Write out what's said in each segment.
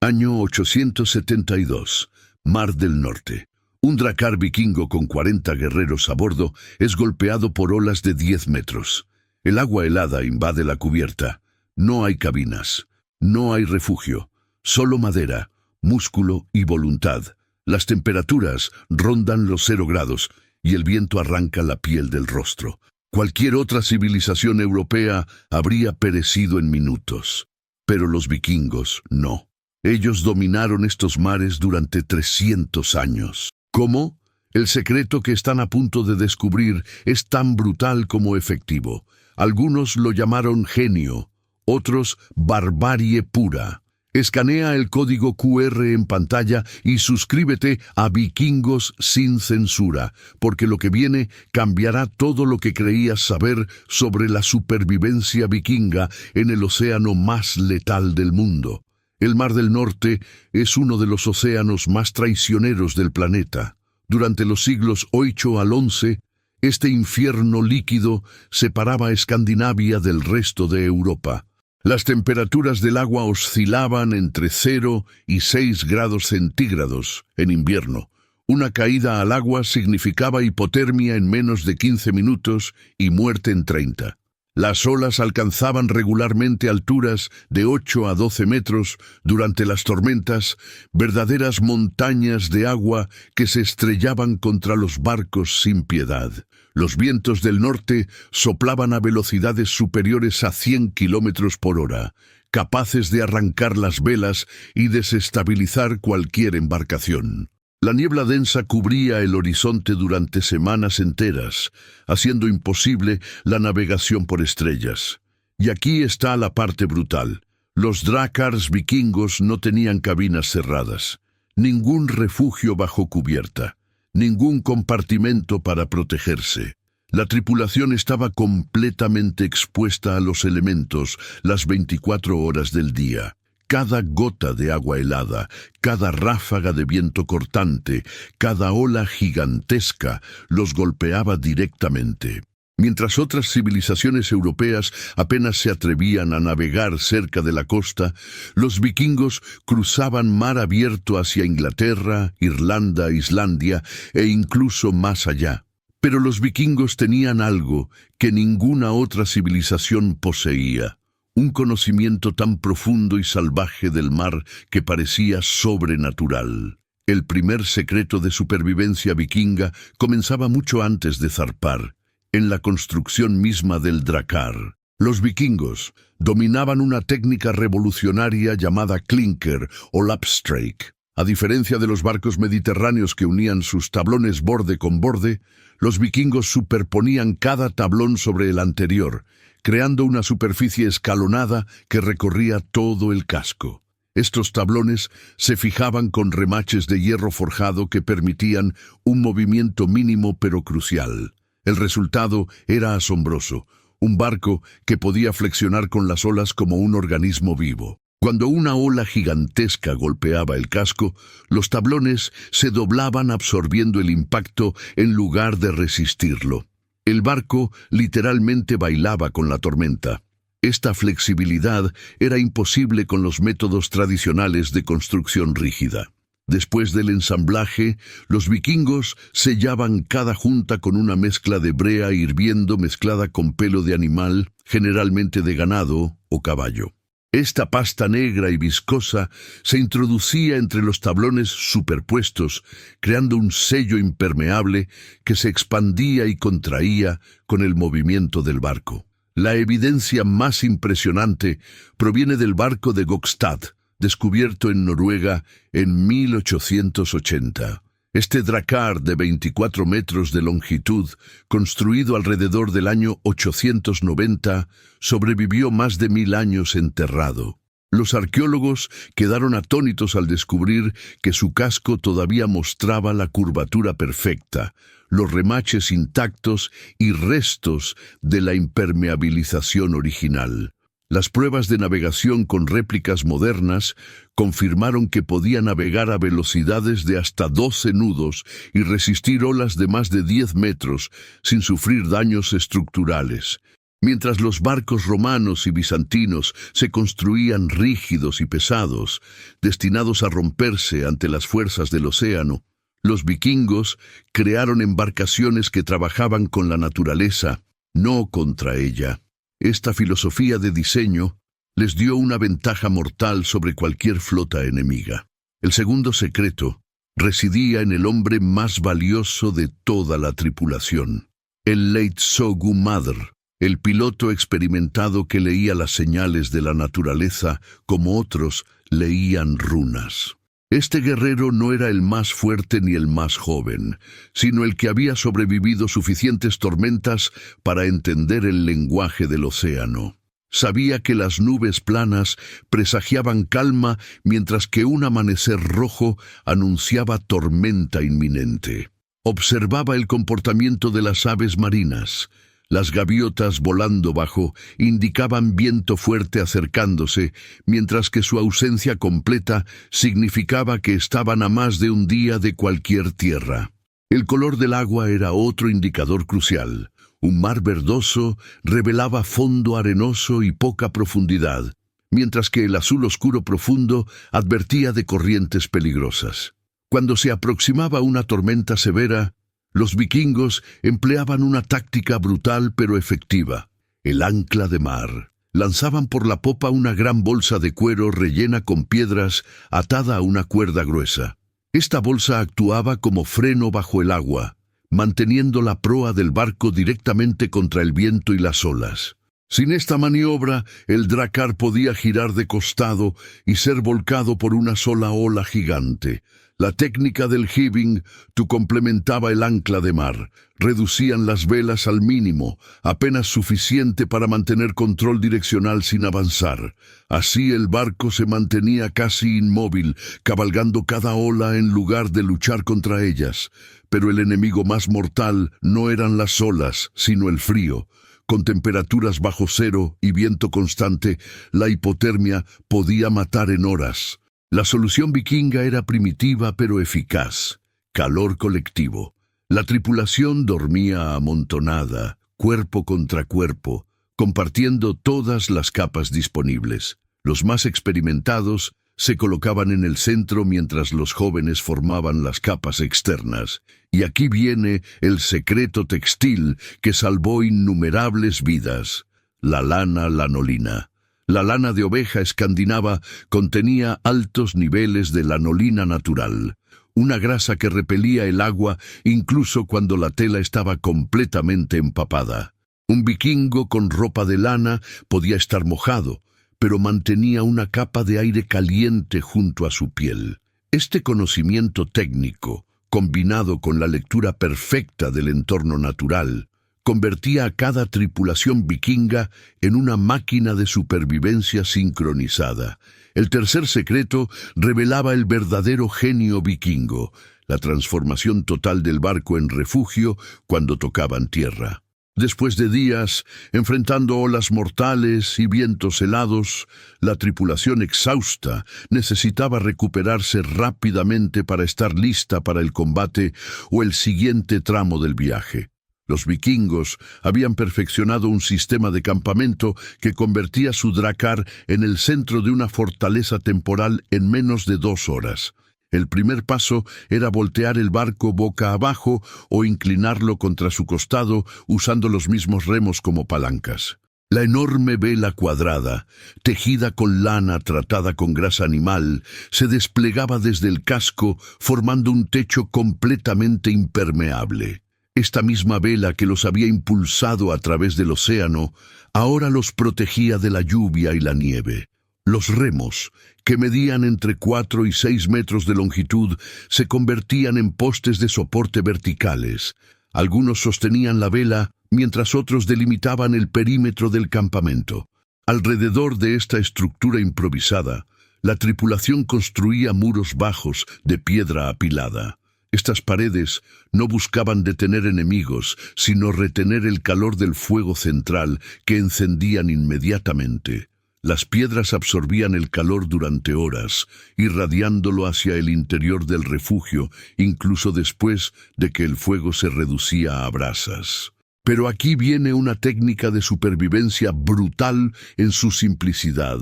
Año 872. Mar del Norte. Un dracar vikingo con 40 guerreros a bordo es golpeado por olas de 10 metros. El agua helada invade la cubierta. No hay cabinas. No hay refugio. Solo madera, músculo y voluntad. Las temperaturas rondan los 0 grados y el viento arranca la piel del rostro. Cualquier otra civilización europea habría perecido en minutos. Pero los vikingos no. Ellos dominaron estos mares durante 300 años. ¿Cómo? El secreto que están a punto de descubrir es tan brutal como efectivo. Algunos lo llamaron genio, otros barbarie pura. Escanea el código QR en pantalla y suscríbete a Vikingos sin censura, porque lo que viene cambiará todo lo que creías saber sobre la supervivencia vikinga en el océano más letal del mundo. El Mar del Norte es uno de los océanos más traicioneros del planeta. Durante los siglos 8 al 11, este infierno líquido separaba a Escandinavia del resto de Europa. Las temperaturas del agua oscilaban entre 0 y 6 grados centígrados en invierno. Una caída al agua significaba hipotermia en menos de 15 minutos y muerte en 30. Las olas alcanzaban regularmente alturas de 8 a 12 metros durante las tormentas, verdaderas montañas de agua que se estrellaban contra los barcos sin piedad. Los vientos del norte soplaban a velocidades superiores a 100 kilómetros por hora, capaces de arrancar las velas y desestabilizar cualquier embarcación. La niebla densa cubría el horizonte durante semanas enteras, haciendo imposible la navegación por estrellas. Y aquí está la parte brutal. Los drakars vikingos no tenían cabinas cerradas, ningún refugio bajo cubierta, ningún compartimento para protegerse. La tripulación estaba completamente expuesta a los elementos las 24 horas del día. Cada gota de agua helada, cada ráfaga de viento cortante, cada ola gigantesca los golpeaba directamente. Mientras otras civilizaciones europeas apenas se atrevían a navegar cerca de la costa, los vikingos cruzaban mar abierto hacia Inglaterra, Irlanda, Islandia e incluso más allá. Pero los vikingos tenían algo que ninguna otra civilización poseía. Un conocimiento tan profundo y salvaje del mar que parecía sobrenatural. El primer secreto de supervivencia vikinga comenzaba mucho antes de zarpar, en la construcción misma del dracar. Los vikingos dominaban una técnica revolucionaria llamada clinker o lapstrake. A diferencia de los barcos mediterráneos que unían sus tablones borde con borde, los vikingos superponían cada tablón sobre el anterior, creando una superficie escalonada que recorría todo el casco. Estos tablones se fijaban con remaches de hierro forjado que permitían un movimiento mínimo pero crucial. El resultado era asombroso, un barco que podía flexionar con las olas como un organismo vivo. Cuando una ola gigantesca golpeaba el casco, los tablones se doblaban absorbiendo el impacto en lugar de resistirlo. El barco literalmente bailaba con la tormenta. Esta flexibilidad era imposible con los métodos tradicionales de construcción rígida. Después del ensamblaje, los vikingos sellaban cada junta con una mezcla de brea hirviendo mezclada con pelo de animal, generalmente de ganado o caballo. Esta pasta negra y viscosa se introducía entre los tablones superpuestos, creando un sello impermeable que se expandía y contraía con el movimiento del barco. La evidencia más impresionante proviene del barco de Gokstad, descubierto en Noruega en 1880. Este dracar de 24 metros de longitud, construido alrededor del año 890, sobrevivió más de 1000 años enterrado. Los arqueólogos quedaron atónitos al descubrir que su casco todavía mostraba la curvatura perfecta, los remaches intactos y restos de la impermeabilización original. Las pruebas de navegación con réplicas modernas confirmaron que podía navegar a velocidades de hasta 12 nudos y resistir olas de más de 10 metros sin sufrir daños estructurales. Mientras los barcos romanos y bizantinos se construían rígidos y pesados, destinados a romperse ante las fuerzas del océano, los vikingos crearon embarcaciones que trabajaban con la naturaleza, no contra ella. Esta filosofía de diseño les dio una ventaja mortal sobre cualquier flota enemiga. El segundo secreto residía en el hombre más valioso de toda la tripulación, el Leitzogumadr, el piloto experimentado que leía las señales de la naturaleza como otros leían runas. Este guerrero no era el más fuerte ni el más joven, sino el que había sobrevivido suficientes tormentas para entender el lenguaje del océano. Sabía que las nubes planas presagiaban calma mientras que un amanecer rojo anunciaba tormenta inminente. Observaba el comportamiento de las aves marinas. Las gaviotas volando bajo indicaban viento fuerte acercándose, mientras que su ausencia completa significaba que estaban a más de un día de cualquier tierra. El color del agua era otro indicador crucial. Un mar verdoso revelaba fondo arenoso y poca profundidad, mientras que el azul oscuro profundo advertía de corrientes peligrosas. Cuando se aproximaba una tormenta severa, los vikingos empleaban una táctica brutal pero efectiva, el ancla de mar. Lanzaban por la popa una gran bolsa de cuero rellena con piedras atada a una cuerda gruesa. Esta bolsa actuaba como freno bajo el agua, manteniendo la proa del barco directamente contra el viento y las olas. Sin esta maniobra, el drakkar podía girar de costado y ser volcado por una sola ola gigante. La técnica del heaving complementaba el ancla de mar. Reducían las velas al mínimo, apenas suficiente para mantener control direccional sin avanzar. Así el barco se mantenía casi inmóvil, cabalgando cada ola en lugar de luchar contra ellas. Pero el enemigo más mortal no eran las olas, sino el frío. Con temperaturas bajo cero y viento constante, la hipotermia podía matar en horas. La solución vikinga era primitiva pero eficaz: calor colectivo. La tripulación dormía amontonada, cuerpo contra cuerpo, compartiendo todas las capas disponibles. Los más experimentados se colocaban en el centro mientras los jóvenes formaban las capas externas. Y aquí viene el secreto textil que salvó innumerables vidas: la lana lanolina. La lana de oveja escandinava contenía altos niveles de lanolina natural, una grasa que repelía el agua incluso cuando la tela estaba completamente empapada. Un vikingo con ropa de lana podía estar mojado, pero mantenía una capa de aire caliente junto a su piel. Este conocimiento técnico, combinado con la lectura perfecta del entorno natural, convertía a cada tripulación vikinga en una máquina de supervivencia sincronizada. El tercer secreto revelaba el verdadero genio vikingo: la transformación total del barco en refugio cuando tocaban tierra. Después de días, enfrentando olas mortales y vientos helados, la tripulación exhausta necesitaba recuperarse rápidamente para estar lista para el combate o el siguiente tramo del viaje. Los vikingos habían perfeccionado un sistema de campamento que convertía su drakkar en el centro de una fortaleza temporal en menos de 2 horas. El primer paso era voltear el barco boca abajo o inclinarlo contra su costado usando los mismos remos como palancas. La enorme vela cuadrada, tejida con lana tratada con grasa animal, se desplegaba desde el casco formando un techo completamente impermeable. Esta misma vela que los había impulsado a través del océano, ahora los protegía de la lluvia y la nieve. Los remos, que medían entre 4 y 6 metros de longitud, se convertían en postes de soporte verticales. Algunos sostenían la vela, mientras otros delimitaban el perímetro del campamento. Alrededor de esta estructura improvisada, la tripulación construía muros bajos de piedra apilada. Estas paredes no buscaban detener enemigos, sino retener el calor del fuego central que encendían inmediatamente. Las piedras absorbían el calor durante horas, irradiándolo hacia el interior del refugio, incluso después de que el fuego se reducía a brasas. Pero aquí viene una técnica de supervivencia brutal en su simplicidad.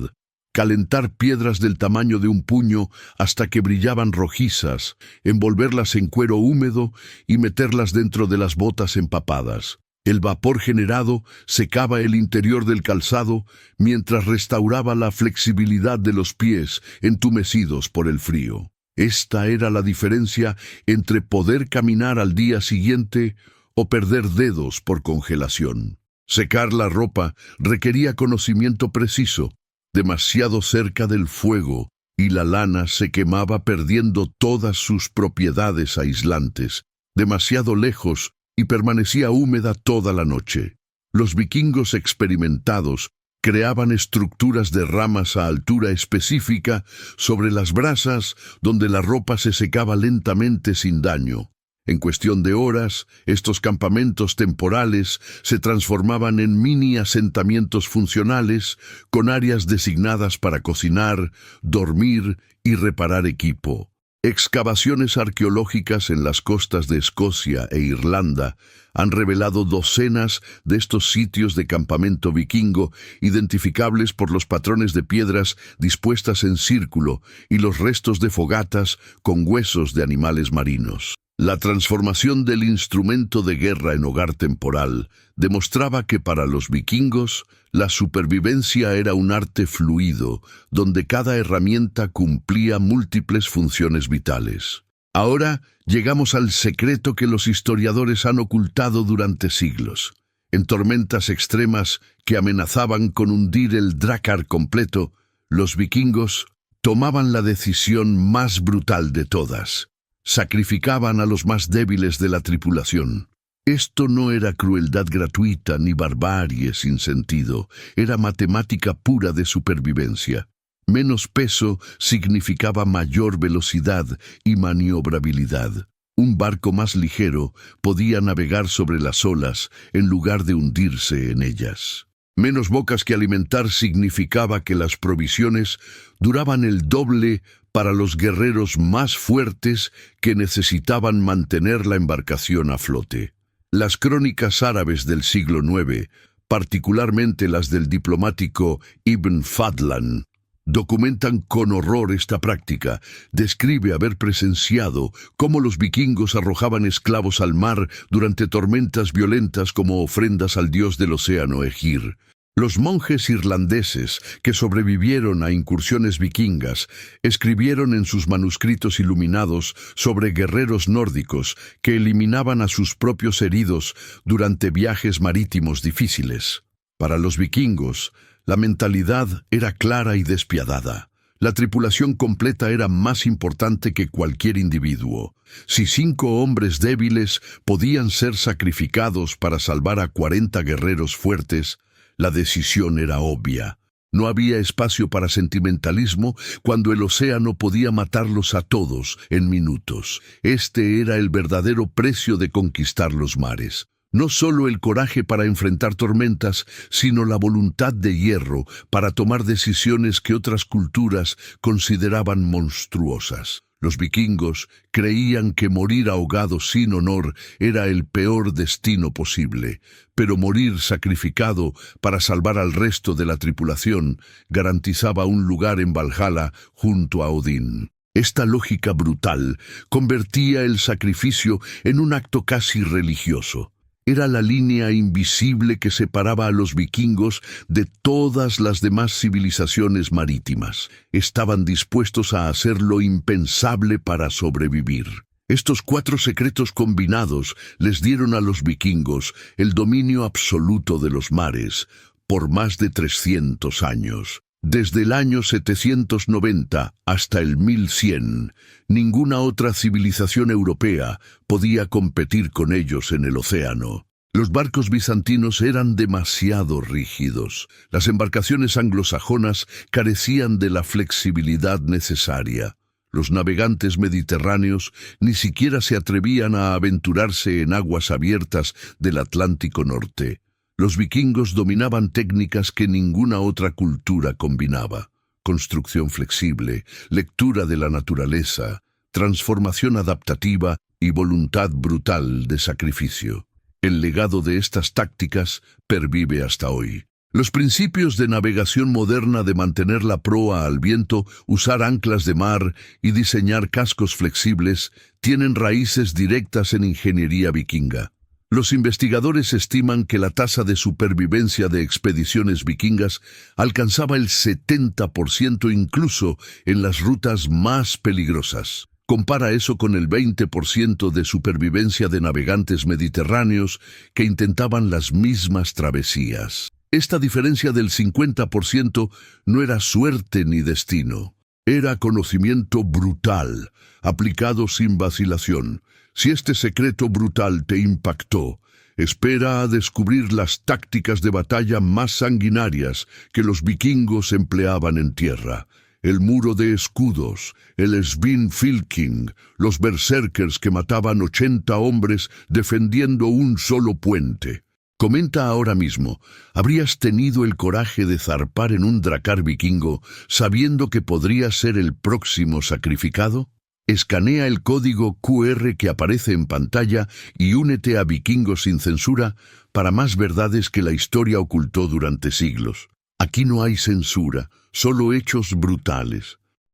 Calentar piedras del tamaño de un puño hasta que brillaban rojizas, envolverlas en cuero húmedo y meterlas dentro de las botas empapadas. El vapor generado secaba el interior del calzado mientras restauraba la flexibilidad de los pies entumecidos por el frío. Esta era la diferencia entre poder caminar al día siguiente o perder dedos por congelación. Secar la ropa requería conocimiento preciso, demasiado cerca del fuego, y la lana se quemaba perdiendo todas sus propiedades aislantes, demasiado lejos y permanecía húmeda toda la noche. Los vikingos experimentados creaban estructuras de ramas a altura específica sobre las brasas donde la ropa se secaba lentamente sin daño. En cuestión de horas, estos campamentos temporales se transformaban en mini asentamientos funcionales con áreas designadas para cocinar, dormir y reparar equipo. Excavaciones arqueológicas en las costas de Escocia e Irlanda han revelado docenas de estos sitios de campamento vikingo identificables por los patrones de piedras dispuestas en círculo y los restos de fogatas con huesos de animales marinos. La transformación del instrumento de guerra en hogar temporal demostraba que para los vikingos la supervivencia era un arte fluido, donde cada herramienta cumplía múltiples funciones vitales. Ahora llegamos al secreto que los historiadores han ocultado durante siglos. En tormentas extremas que amenazaban con hundir el Drakkar completo, los vikingos tomaban la decisión más brutal de todas. Sacrificaban a los más débiles de la tripulación. Esto no era crueldad gratuita ni barbarie sin sentido, era matemática pura de supervivencia. Menos peso significaba mayor velocidad y maniobrabilidad. Un barco más ligero podía navegar sobre las olas en lugar de hundirse en ellas. Menos bocas que alimentar significaba que las provisiones duraban el doble para los guerreros más fuertes que necesitaban mantener la embarcación a flote. Las crónicas árabes del siglo IX, particularmente las del diplomático Ibn Fadlan, documentan con horror esta práctica. Describe haber presenciado cómo los vikingos arrojaban esclavos al mar durante tormentas violentas como ofrendas al dios del océano Egir. Los monjes irlandeses que sobrevivieron a incursiones vikingas escribieron en sus manuscritos iluminados sobre guerreros nórdicos que eliminaban a sus propios heridos durante viajes marítimos difíciles. Para los vikingos, la mentalidad era clara y despiadada. La tripulación completa era más importante que cualquier individuo. Si 5 hombres débiles podían ser sacrificados para salvar a 40 guerreros fuertes, la decisión era obvia. No había espacio para sentimentalismo cuando el océano podía matarlos a todos en minutos. Este era el verdadero precio de conquistar los mares. No solo el coraje para enfrentar tormentas, sino la voluntad de hierro para tomar decisiones que otras culturas consideraban monstruosas. Los vikingos creían que morir ahogados sin honor era el peor destino posible, pero morir sacrificado para salvar al resto de la tripulación garantizaba un lugar en Valhalla junto a Odín. Esta lógica brutal convertía el sacrificio en un acto casi religioso. Era la línea invisible que separaba a los vikingos de todas las demás civilizaciones marítimas. Estaban dispuestos a hacer lo impensable para sobrevivir. Estos 4 secretos combinados les dieron a los vikingos el dominio absoluto de los mares por más de 300 años. Desde el año 790 hasta el 1100, ninguna otra civilización europea podía competir con ellos en el océano. Los barcos bizantinos eran demasiado rígidos. Las embarcaciones anglosajonas carecían de la flexibilidad necesaria. Los navegantes mediterráneos ni siquiera se atrevían a aventurarse en aguas abiertas del Atlántico Norte. Los vikingos dominaban técnicas que ninguna otra cultura combinaba: construcción flexible, lectura de la naturaleza, transformación adaptativa y voluntad brutal de sacrificio. El legado de estas tácticas pervive hasta hoy. Los principios de navegación moderna de mantener la proa al viento, usar anclas de mar y diseñar cascos flexibles tienen raíces directas en ingeniería vikinga. Los investigadores estiman que la tasa de supervivencia de expediciones vikingas alcanzaba el 70% incluso en las rutas más peligrosas. Compara eso con el 20% de supervivencia de navegantes mediterráneos que intentaban las mismas travesías. Esta diferencia del 50% no era suerte ni destino. Era conocimiento brutal, aplicado sin vacilación. Si este secreto brutal te impactó, espera a descubrir las tácticas de batalla más sanguinarias que los vikingos empleaban en tierra. El muro de escudos, el Svinfylking, los berserkers que mataban 80 hombres defendiendo un solo puente. Comenta ahora mismo, ¿habrías tenido el coraje de zarpar en un dracar vikingo sabiendo que podrías ser el próximo sacrificado? Escanea el código QR que aparece en pantalla y únete a Vikingos sin Censura para más verdades que la historia ocultó durante siglos. Aquí no hay censura, solo hechos brutales.